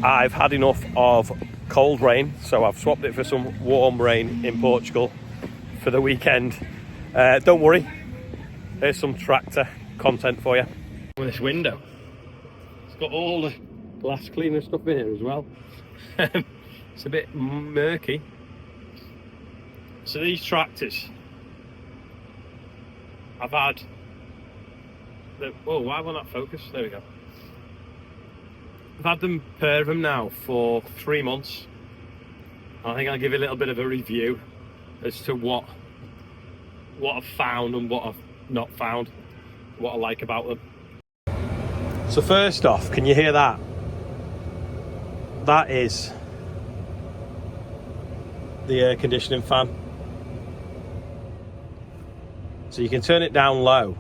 I've had enough of cold rain, so I've swapped it for some warm rain in Portugal for the weekend. Don't worry, there's some tractor content for you. With this window, it's got all the glass cleaner stuff in here as well. It's a bit murky. So these tractors, I've had why won't that focus? There we go. I've had them, pair of them now for 3 months. I think I'll give you a little bit of a review as to what I've found and what I've not found, what I like about them. So first off, can you hear that? That is the air conditioning fan. So you can turn it down low,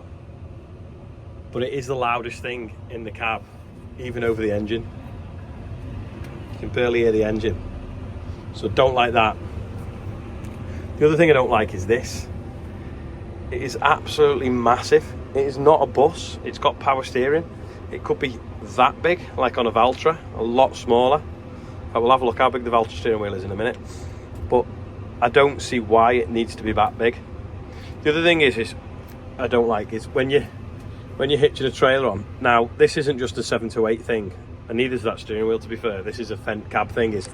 but it is the loudest thing in the cab, even over the engine. You can barely hear the engine, so don't like that. The other thing I don't like is this. It is absolutely massive. It is not a bus. It's got power steering. It could be that big, like on a Valtra, a lot smaller. I will have a look how big the Valtra steering wheel is in a minute, but I don't see why it needs to be that big. The other thing is I don't like is when you're hitching a trailer on. Now, this isn't just a 728 thing, and neither is that steering wheel, to be fair. This is a FENDT cab thing. Is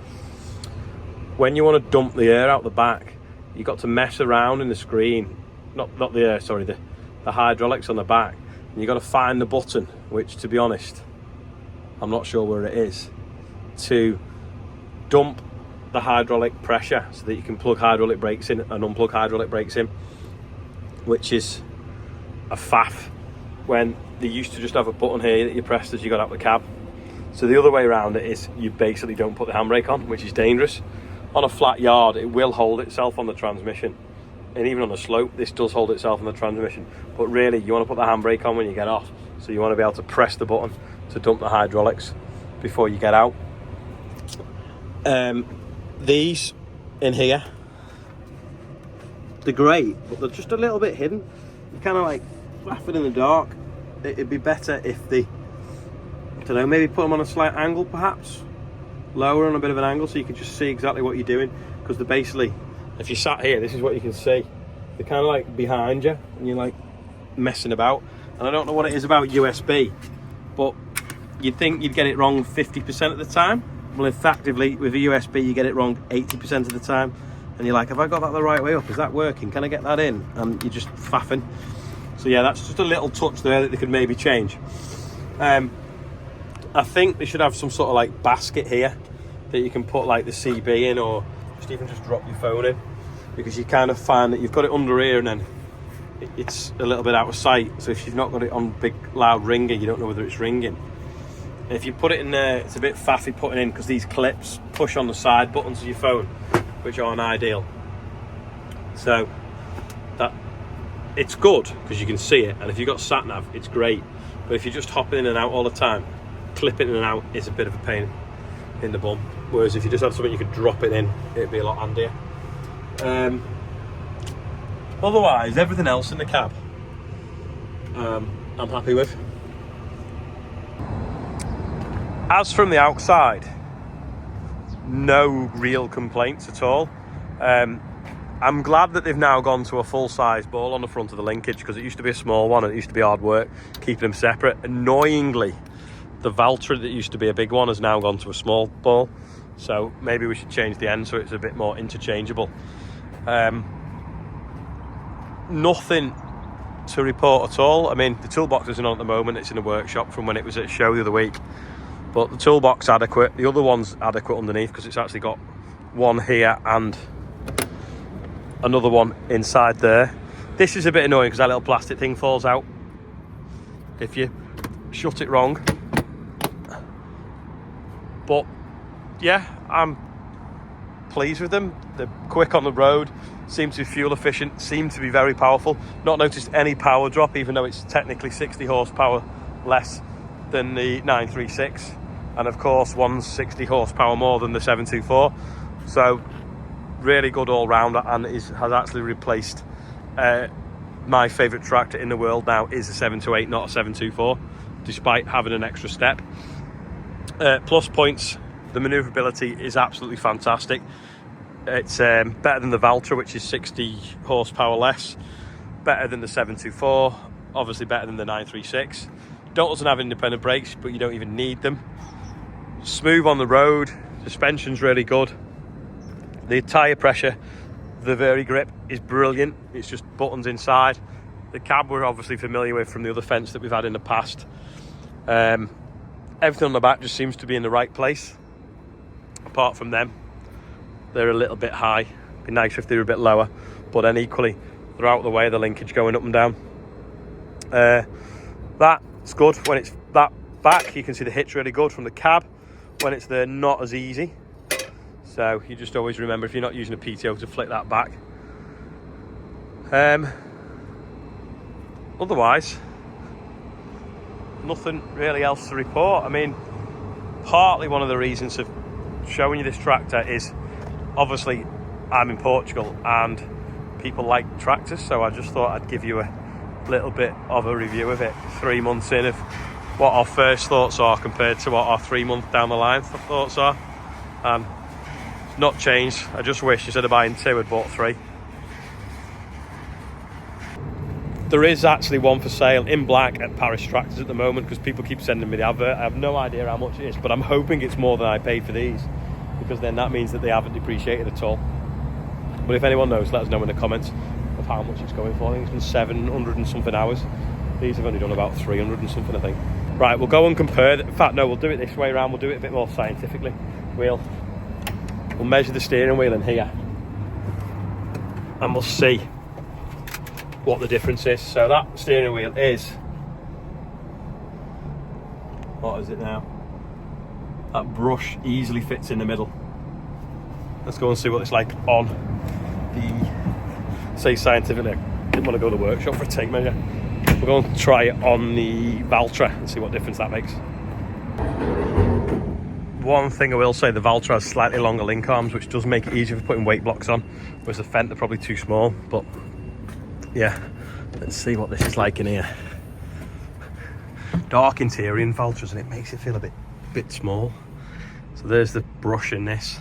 when you want to dump the air out the back, you've got to mess around in the screen. Not the air, sorry, the hydraulics on the back. And you've got to find the button, which, to be honest, I'm not sure where it is, to dump the hydraulic pressure so that you can plug hydraulic brakes in and unplug hydraulic brakes in, which is a faff when they used to just have a button here that you pressed as you got out the cab. So the other way around it is you basically don't put the handbrake on, which is dangerous. On a flat yard, it will hold itself on the transmission, and even on a slope, this does hold itself on the transmission. But really, you want to put the handbrake on when you get off, so you want to be able to press the button to dump the hydraulics before you get out. These in here, they're great, but they're just a little bit hidden. You're kind of like laughing in the dark. It'd be better if they, I don't know, maybe put them on a slight angle, perhaps lower on a bit of an angle, so you can just see exactly what you're doing. Because they're basically, if you sat here, this is what you can see. They're kind of like behind you, and you're like messing about. And I don't know what it is about USB, but you'd think you'd get it wrong 50% of the time. Well, effectively, with a USB, you get it wrong 80% of the time. And you're like, have I got that the right way up? Is that working? Can I get that in? And you're just faffing. So yeah, that's just a little touch there that they could maybe change. I think they should have some sort of like basket here that you can put like the CB in, or just even just drop your phone in, because you kind of find that you've got it under here and then it's a little bit out of sight. So if you've not got it on big loud ringer, you don't know whether it's ringing. And if you put it in there, it's a bit faffy putting in, because these clips push on the side buttons of your phone, which aren't ideal. So that it's good because you can see it, and if you've got sat nav, it's great. But if you're just hopping in and out all the time, clipping in and out is a bit of a pain in the bum. Whereas if you just had something you could drop it in, it'd be a lot handier. Otherwise, everything else in the cab, I'm happy with. As from the outside, no real complaints at all. I'm glad that they've now gone to a full-size ball on the front of the linkage, because it used to be a small one and it used to be hard work keeping them separate. Annoyingly, the Valtra that used to be a big one has now gone to a small ball, so maybe we should change the end so it's a bit more interchangeable. Nothing to report at all. I mean, the toolbox isn't on at the moment, it's in a workshop from when it was at a show the other week. But the toolbox adequate. The other one's adequate underneath, because it's actually got one here and another one inside there. This is a bit annoying because that little plastic thing falls out if you shut it wrong. But yeah, I'm pleased with them. They're quick on the road, seem to be fuel efficient, seem to be very powerful. Not noticed any power drop, even though it's technically 60 horsepower less than the 936, and of course 160 horsepower more than the 724. So really good all round, and has actually replaced my favourite tractor in the world now is a 728, not a 724, despite having an extra step. Plus points The manoeuvrability is absolutely fantastic. It's better than the Valtra, which is 60 horsepower less. Better than the 724. Obviously better than the 936. Doesn't have independent brakes, but you don't even need them. Smooth on the road. Suspension's really good. The tyre pressure, the Veri grip is brilliant. It's just buttons inside. The cab we're obviously familiar with from the other fence that we've had in the past. Everything on the back just seems to be in the right place. Apart from them, they're a little bit high. It'd be nice if they were a bit lower, but then equally they're out of the way of the linkage going up and down. That's good. When it's that back, you can see the hitch really good from the cab. When it's there, not as easy. So you just always remember, if you're not using a PTO, to flick that back. Otherwise, nothing really else to report. I mean, partly one of the reasons of showing you this tractor is obviously I'm in Portugal and people like tractors, so I just thought I'd give you a little bit of a review of it 3 months in, of what our first thoughts are compared to what our 3 month down the line thoughts are. It's not changed. I just wish instead of buying 2 I'd bought 3. There is actually one for sale in black at Paris Tractors at the moment, because people keep sending me the advert. I have no idea how much it is, but I'm hoping it's more than I paid for these, because then that means that they haven't depreciated at all. But if anyone knows, let us know in the comments of how much it's going for. I think it's been 700 and something hours. These have only done about 300 and something, I think. Right, we'll go and compare. In fact, no, we'll do it this way around. We'll do it a bit more scientifically. We'll measure the steering wheel in here, and we'll see what the difference is. So that steering wheel is, what is it now? That brush easily fits in the middle. Let's go and see what it's like on the, say scientifically, I didn't want to go to the workshop for a tape measure. We're going to try it on the Valtra and see what difference that makes. One thing I will say, the Valtra has slightly longer link arms, which does make it easier for putting weight blocks on, whereas the FENDT are probably too small. But yeah, let's see what this is like in here. Dark interior in Valtras, and it makes it feel a bit small. So there's the brush in this,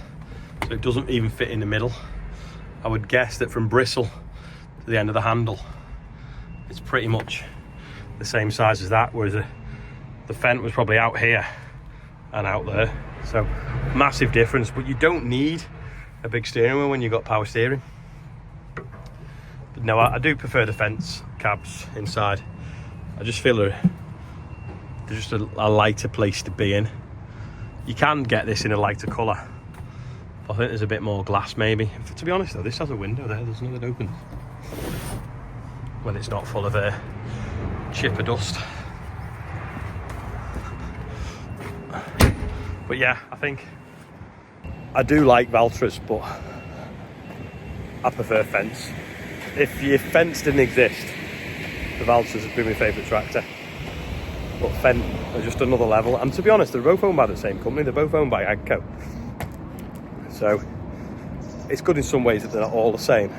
so it doesn't even fit in the middle. I would guess that from bristle to the end of the handle, it's pretty much the same size as that, whereas the FENDT was probably out here and out there. So massive difference, but you don't need a big steering wheel when you've got power steering. But no, I do prefer the FENDT cabs inside. I just feel they're just a lighter place to be in. You can get this in a lighter colour. I think there's a bit more glass maybe. To be honest though, this has a window there, there's nothing that opens when it's not full of chip or dust. But yeah, I think I do like Valtras, but I prefer FENDTs. If your FENDTs didn't exist, the Valtras would be my favourite tractor. But FENDT are just another level. And to be honest, they're both owned by the same company. They're both owned by Agco. So it's good in some ways that they're not all the same.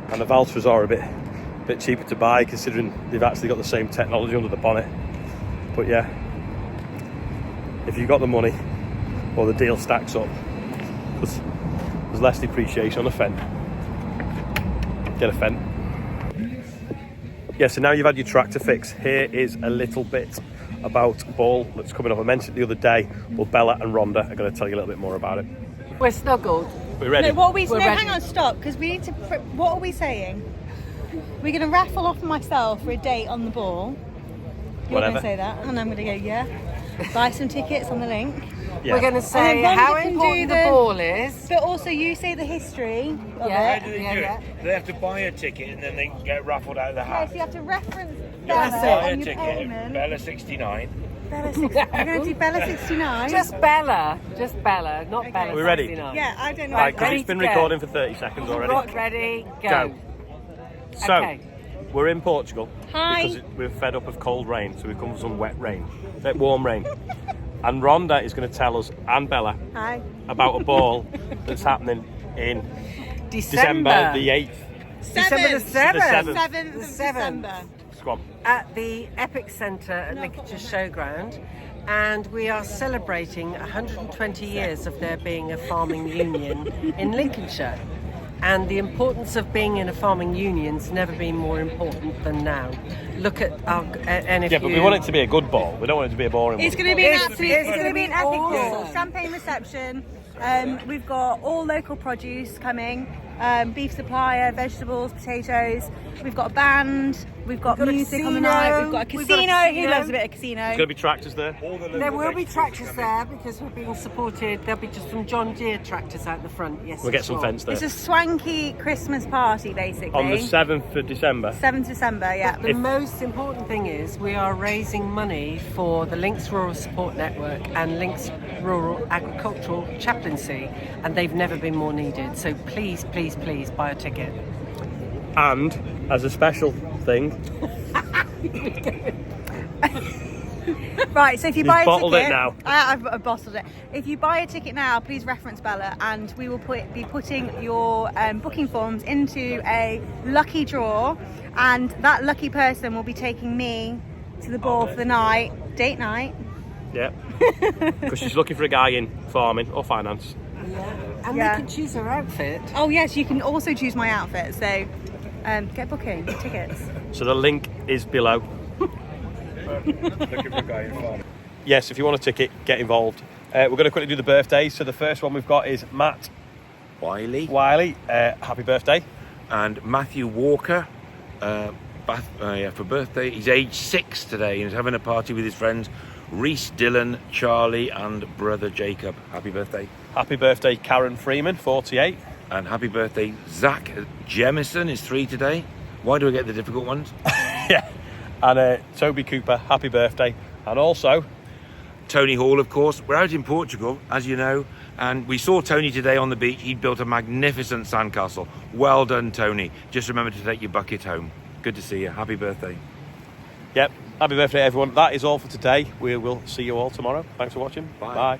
And the Valtras are a bit cheaper to buy, considering they've actually got the same technology under the bonnet. But yeah, if you've got the money, or the deal stacks up, because there's less depreciation on a FENDT, get a FENDT. Yeah, so now you've had your tractor fix, here is a little bit about Ball that's coming up. I mentioned it the other day. Well, Bella and Rhonda are going to tell you a little bit more about it. We're snuggled. We're ready. No, what are we? We're no, ready. hang on, stop, because we need to. What are we saying? We're going to raffle off myself for a date on the Ball. You're going to say that, and I'm going to go, yeah. Buy some tickets on the link. Yeah. We're going to say how important the Ball is. But also, you say the history of Yeah. it. Yeah. They have to buy a ticket and then they can get raffled out of the Yeah, hat. so you have to reference You have to Bella buy a on your ticket, payment. Bella 69. Bella 69. We're going to do Bella 69. Just Bella, not Okay. Bella. We're ready? 69. Yeah, I don't know. Right, because Ready it's been to go. recording for 30 seconds already. Rock ready, go. Go. So, Okay. we're in Portugal. Hi. Because we're fed up of cold rain, so we've come for some wet rain. Warm rain. And Rhonda is going to tell us, and Bella, Hi. about a ball that's happening in December the 8th. December the 7th. 7th of December. Go on. At the Epic Centre at Lincolnshire Showground. and we are celebrating 120 years of there being a farming union in Lincolnshire. And the importance of being in a farming union's never been more important than now. Look at our but we want it to be a good ball. We don't want it to be a boring one. It's going to be It's going to be an epic ball. awesome. Champagne reception. We've got all local produce coming. Beef supplier, vegetables, potatoes. We've got a band. We've got a music on the casino. night. We've got a We've casino. got a Who casino. loves a bit of casino? There's going to be tractors there. There will be tractors there because we're being supported. There'll be just some John Deere tractors out the front. Yes, We'll get some fence there. It's a swanky Christmas party, basically. On the 7th of December. 7th December, yeah. The most important thing is we are raising money for the Links Rural Support Network and Links Rural Agricultural Chaplaincy, and they've never been more needed. So please, please, please buy a ticket. And as a special thing, Right, so if you You've buy a bottled ticket, it now. I've bottled it. If you buy a ticket now, please reference Bella, and we will be putting your booking forms into a lucky draw, and that lucky person will be taking me to the ball for the night, date night. yeah, because she's looking for a guy in farming or finance. And Yeah. they can choose her outfit. Oh yes, you can also choose my outfit. So get booking tickets. So the link is below. Looking for a guy in farm. Yes, if you want a ticket, get involved. We're going to quickly do the birthdays. So the first one we've got is Matt Wiley Wiley. Happy birthday. and Matthew Walker. For birthday, he's age 6 today and he's having a party with his friends Reese, Dylan, Charlie, and brother Jacob. Happy birthday! Happy birthday, Karen Freeman, 48. And happy birthday, Zach Jemison is 3 today. Why do I get the difficult ones? Yeah. And Toby Cooper, happy birthday. And also, Tony Hall, of course. We're out in Portugal, as you know, and we saw Tony today on the beach. He'd built a magnificent sandcastle. Well done, Tony. Just remember to take your bucket home. Good to see you. Happy birthday. yep, happy birthday, everyone. That is all for today. We will see you all tomorrow. Thanks for watching. Bye. Bye.